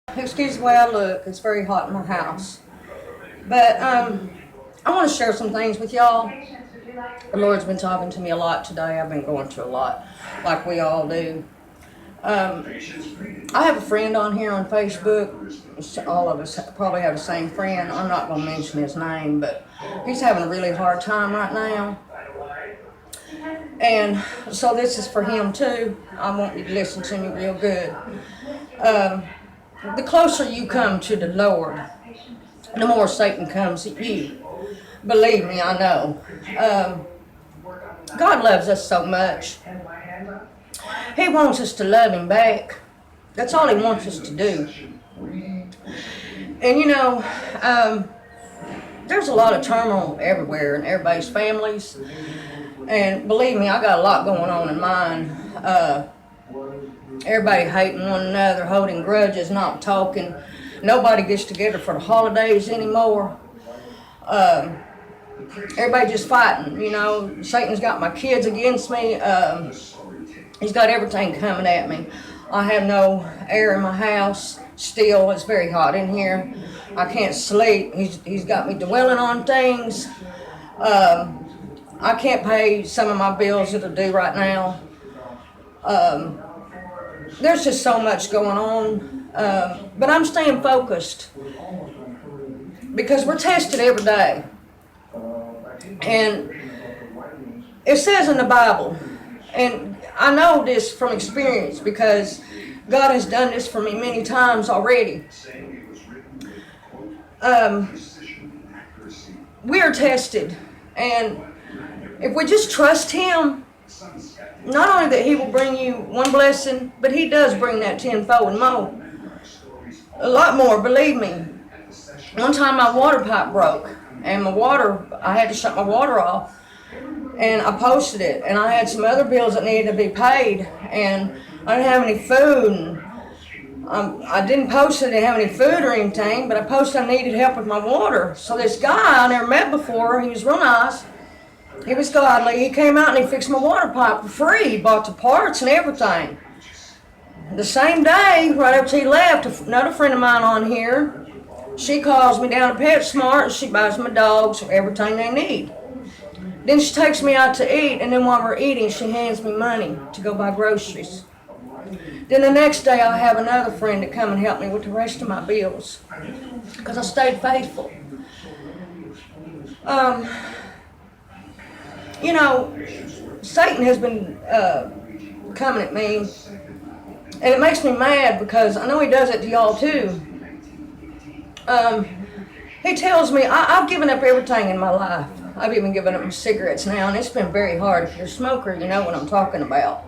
Excuse the way I look. It's very hot in my house. But I want to share some things with y'all. The Lord's been talking to me a lot today. I've been going through a lot, like we all do. I have a friend on here on Facebook. All of us probably have the same friend. I'm not going to mention his name, but he's having a really hard time right now. And so this is for him too. I want you to listen to me real good. The closer you come to the Lord, the more Satan comes at you. Believe me, I know. God loves us so much. He wants us to love Him back. That's all He wants us to do. And you know, there's a lot of turmoil everywhere in everybody's families. And believe me, I got a lot going on in mine. Everybody hating one another, holding grudges, not talking. Nobody gets together for the holidays anymore. Everybody just fighting, you know. Satan's got my kids against me. He's got everything coming at me. I have no air in my house. Still, it's very hot in here. I can't sleep. He's got me dwelling on things. I can't pay some of my bills that are due right now. There's just so much going on. But I'm staying focused because we're tested every day. And it says in the Bible, and I know this from experience because God has done this for me many times already. We are tested, and if we just trust Him, not only that He will bring you one blessing, but He does bring that tenfold and more. A lot more, believe me. One time my water pipe broke, and I had to shut my water off, and I posted it, and I had some other bills that needed to be paid, and I didn't have any food, and I didn't post that I didn't have any food or anything, but I posted I needed help with my water. So this guy I never met before, he was real nice, he was godly, he came out and he fixed my water pipe for free. He bought the parts and everything. The same day, right after he left, another friend of mine on here, she calls me down to PetSmart and she buys my dogs everything they need. Then she takes me out to eat, and then while we're eating, she hands me money to go buy groceries. Then the next day, I have another friend to come and help me with the rest of my bills because I stayed faithful. You know, Satan has been coming at me, and it makes me mad because I know he does it to y'all too. He tells me, I've given up everything in my life. I've even given up my cigarettes now, and it's been very hard. If you're a smoker, you know what I'm talking about.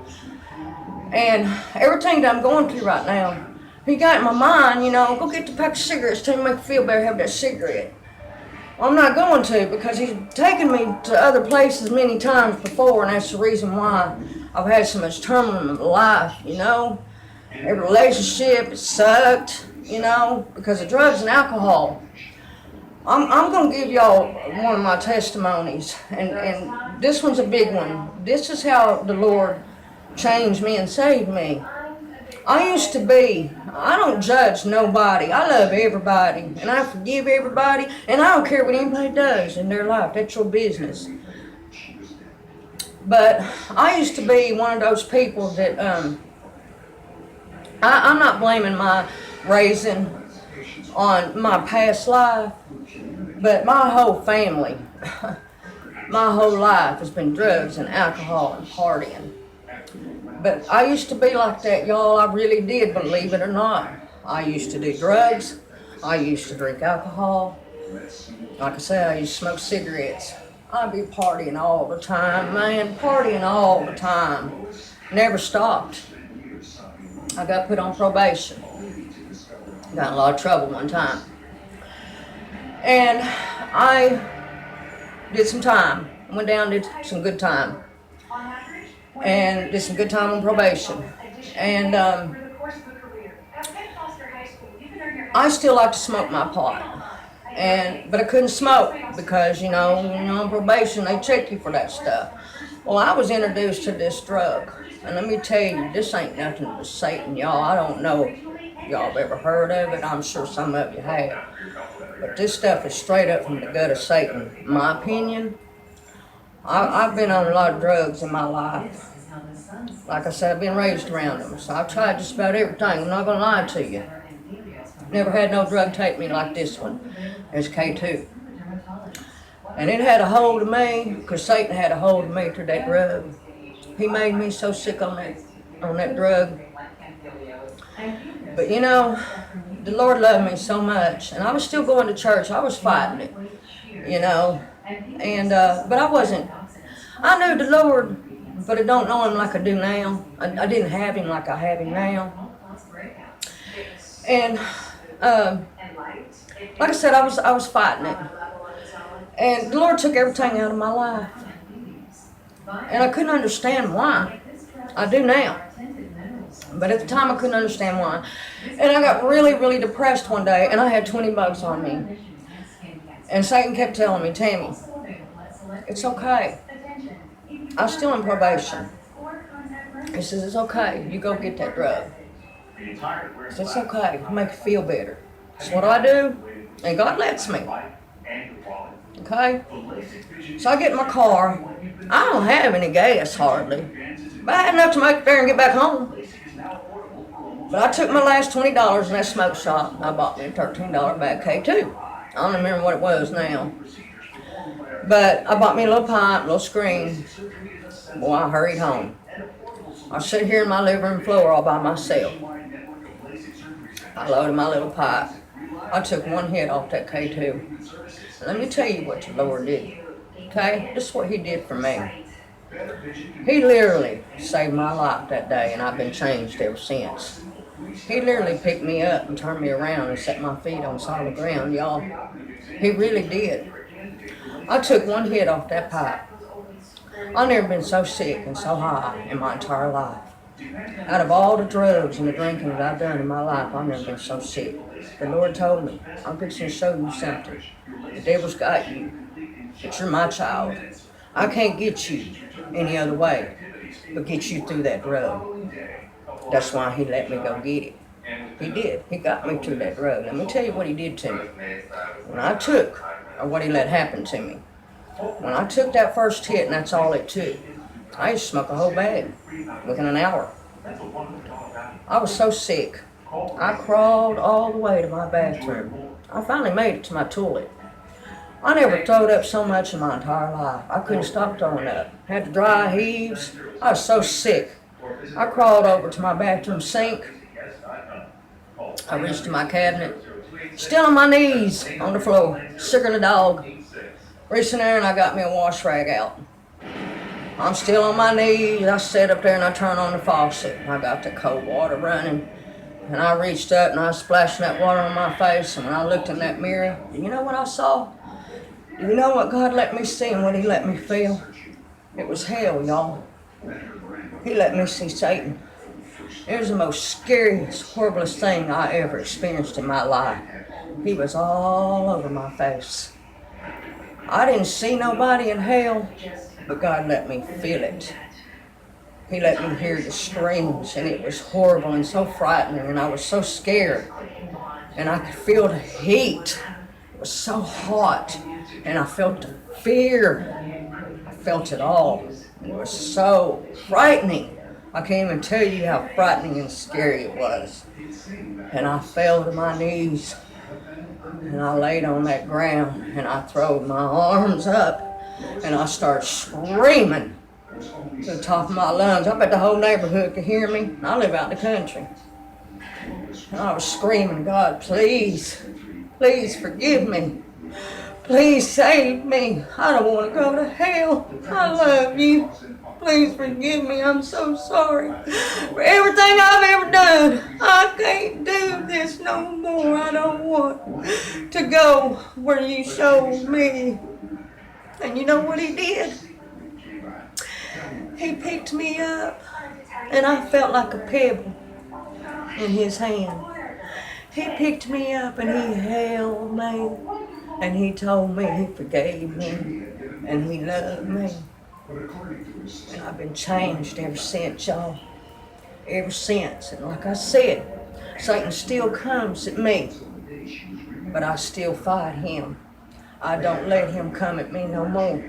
And everything that I'm going through right now, he got in my mind, you know, go get the pack of cigarettes, tell me make you feel better, have that cigarette. Well, I'm not going to because he's taken me to other places many times before, and that's the reason why I've had so much turmoil in my life, you know. Every relationship, it sucked, you know, because of drugs and alcohol. I'm going to give y'all one of my testimonies, and this one's a big one. This is how the Lord changed me and saved me. I don't judge nobody. I love everybody, and I forgive everybody, and I don't care what anybody does in their life. That's your business. But I used to be one of those people that, I'm not blaming my raising on my past life, but my whole family, my whole life has been drugs and alcohol and partying. But I used to be like that, y'all. I really did, believe it or not. I used to do drugs. I used to drink alcohol. Like I said, I used to smoke cigarettes. I'd be partying all the time, man, partying all the time. Never stopped. I got put on probation. Got in a lot of trouble one time. And I did some time. Went down, did some good time. And did some good time on probation. And I still like to smoke my pot. But I couldn't smoke because, you know, on probation, they check you for that stuff. Well, I was introduced to this drug. And let me tell you, this ain't nothing but Satan, y'all. I don't know y'all have ever heard of it. I'm sure some of you have. But this stuff is straight up from the gut of Satan. In my opinion, I've been on a lot of drugs in my life. Like I said, I've been raised around them. So I've tried just about everything. I'm not going to lie to you. Never had no drug take me like this one. It's K2. And it had a hold of me, because Satan had a hold of me through that drug. He made me so sick on that drug. But you know, the Lord loved me so much, and I was still going to church. I was fighting it, you know. And but I wasn't. I knew the Lord, but I don't know Him like I do now. I didn't have Him like I have Him now. And like I said, I was fighting it. And the Lord took everything out of my life. And I couldn't understand why. I do now. But at the time I couldn't understand why. And I got really, really depressed one day, and I had 20 bucks on me. And Satan kept telling me, Tammy, it's okay. I'm still in probation. He says, it's okay. You go get that drug. He says, it's okay. It'll make you feel better. So what do? And God lets me. Okay? So I get in my car. I don't have any gas hardly. But I had enough to make it there and get back home. But I took my last $20 in that smoke shop, and I bought me a $13 bag K2. I don't remember what it was now. But I bought me a little pipe, a little screen. Boy, I hurried home. I sit here in my living room floor all by myself. I loaded my little pipe. I took one hit off that K2. Let me tell you what the Lord did. Okay? This is what He did for me. He literally saved my life that day, and I've been changed ever since. He literally picked me up and turned me around and set my feet on solid ground, y'all. He really did. I took one hit off that pipe. I've never been so sick and so high in my entire life. Out of all the drugs and the drinking that I've done in my life, I've never been so sick. The Lord told me, I'm fixing to show you something. The devil's got you, but you're my child. I can't get you any other way but get you through that drug. That's why He let me go get it. He did. He got me through that drug. Let me tell you what He did to me. When I took, or what He let happen to me, when I took that first hit, and that's all it took, I used to smoke a whole bag within an hour. I was so sick. I crawled all the way to my bathroom. I finally made it to my toilet. I never throwed up so much in my entire life. I couldn't stop throwing up. Had the dry heaves. I was so sick. I crawled over to my bathroom sink. I reached to my cabinet. Still on my knees on the floor, sicker than a dog. Reached in there and I got me a wash rag out. I'm still on my knees. I sat up there and I turned on the faucet. I got the cold water running. And I reached up and I was splashing that water on my face. And when I looked in that mirror, do you know what I saw? Do you know what God let me see and what He let me feel? It was hell, y'all. He let me see Satan. It was the most scariest, horriblest thing I ever experienced in my life. He was all over my face. I didn't see nobody in hell, but God let me feel it. He let me hear the screams, and it was horrible and so frightening, and I was so scared. And I could feel the heat. It was so hot, and I felt the fear. I felt it all. It was so frightening. I can't even tell you how frightening and scary it was. And I fell to my knees, and I laid on that ground, and I throwed my arms up, and I started screaming to the top of my lungs. I bet the whole neighborhood could hear me. I live out in the country. And I was screaming, God, please, please forgive me. Please save me. I don't want to go to hell. I love you. Please forgive me. I'm so sorry for everything I've ever done. I can't do this no more. I don't want to go where you showed me. And you know what He did? He picked me up, and I felt like a pebble in His hand. He picked me up, and He held me, and He told me He forgave me, and He loved me. And I've been changed ever since, y'all. Ever since. And like I said, Satan still comes at me, but I still fight him. I don't let him come at me no more.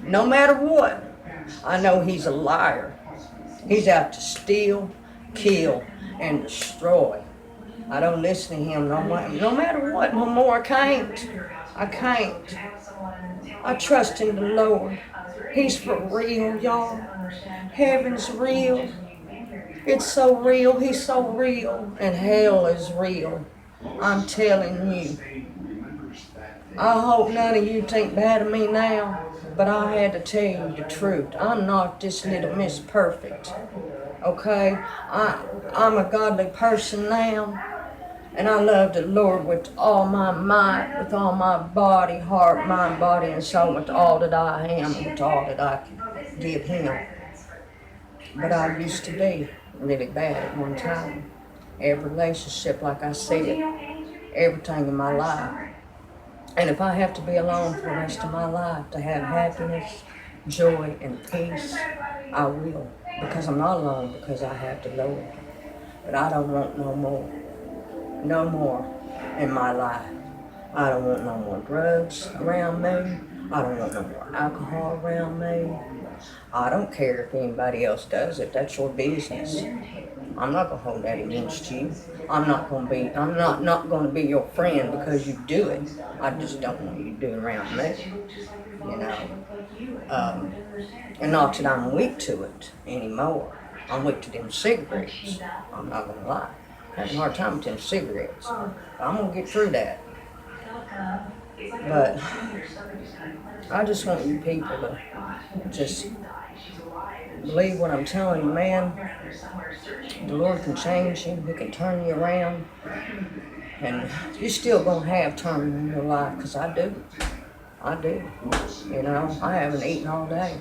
No matter what, I know he's a liar. He's out to steal, kill, and destroy. I don't listen to him no matter what no more. I can't. I trust in the Lord. He's for real, y'all. Heaven's real. It's so real. He's so real. And hell is real. I'm telling you. I hope none of you think bad of me now, but I had to tell you the truth. I'm not this little Miss Perfect. Okay? I'm a godly person now. And I love the Lord with all my might, with all my body, heart, mind, body, and soul, with all that I am, and with all that I can give him. But I used to be really bad at one time. Every relationship, like I said, everything in my life. And if I have to be alone for the rest of my life to have happiness, joy, and peace, I will. Because I'm not alone, because I have the Lord. But I don't want no more. No more in my life. I don't want no more drugs around me. I don't want no more alcohol around me. I don't care if anybody else does it. That's your business. I'm not gonna hold that against you. I'm not gonna be your friend because you do it. I just don't want you to do it around me. You know. And not that I'm weak to it anymore. I'm weak to them cigarettes. I'm not gonna lie. Having a hard time with them cigarettes. I'm gonna get through that. But I just want you people to just believe what I'm telling you, man. The Lord can change you. He can turn you around. And you're still gonna have turning in your life, because I do. I do. You know, I haven't eaten all day.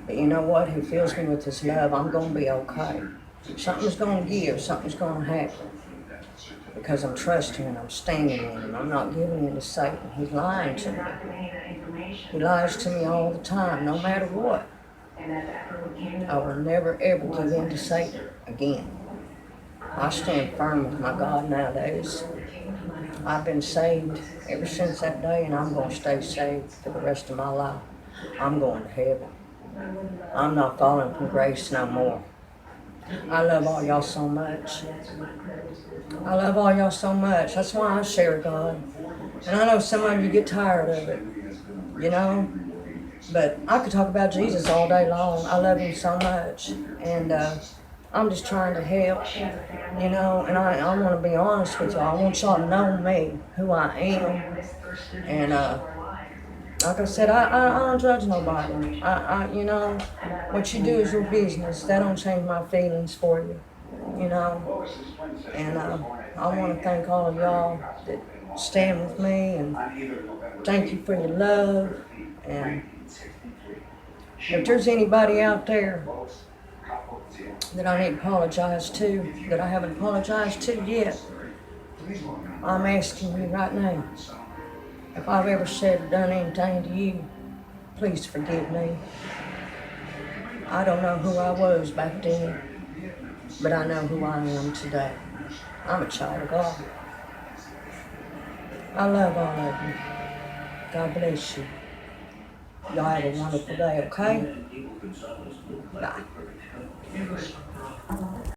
But you know what? He fills me with his love. I'm gonna be okay. Something's going to give, something's going to happen. Because I'm trusting and I'm standing in him. I'm not giving in to Satan. He's lying to me. He lies to me all the time, no matter what. I will never, ever give in to Satan again. I stand firm with my God nowadays. I've been saved ever since that day, and I'm going to stay saved for the rest of my life. I'm going to heaven. I'm not falling from grace no more. I love all y'all so much. I love all y'all so much. That's why I share God. And I know some of you get tired of it, you know. But I could talk about Jesus all day long. I love him so much. And I'm just trying to help, you know. And I want to be honest with y'all. I want y'all to know me, who I am. And like I said, I don't judge nobody. You know, what you do is your business. That don't change my feelings for you, you know. And I want to thank all of y'all that stand with me, and thank you for your love. And if there's anybody out there that I need to apologize to, that I haven't apologized to yet, I'm asking you right now. If I've ever said or done anything to you, please forgive me. I don't know who I was back then, but I know who I am today. I'm a child of God. I love all of you. God bless you. Y'all have a wonderful day, okay? Bye.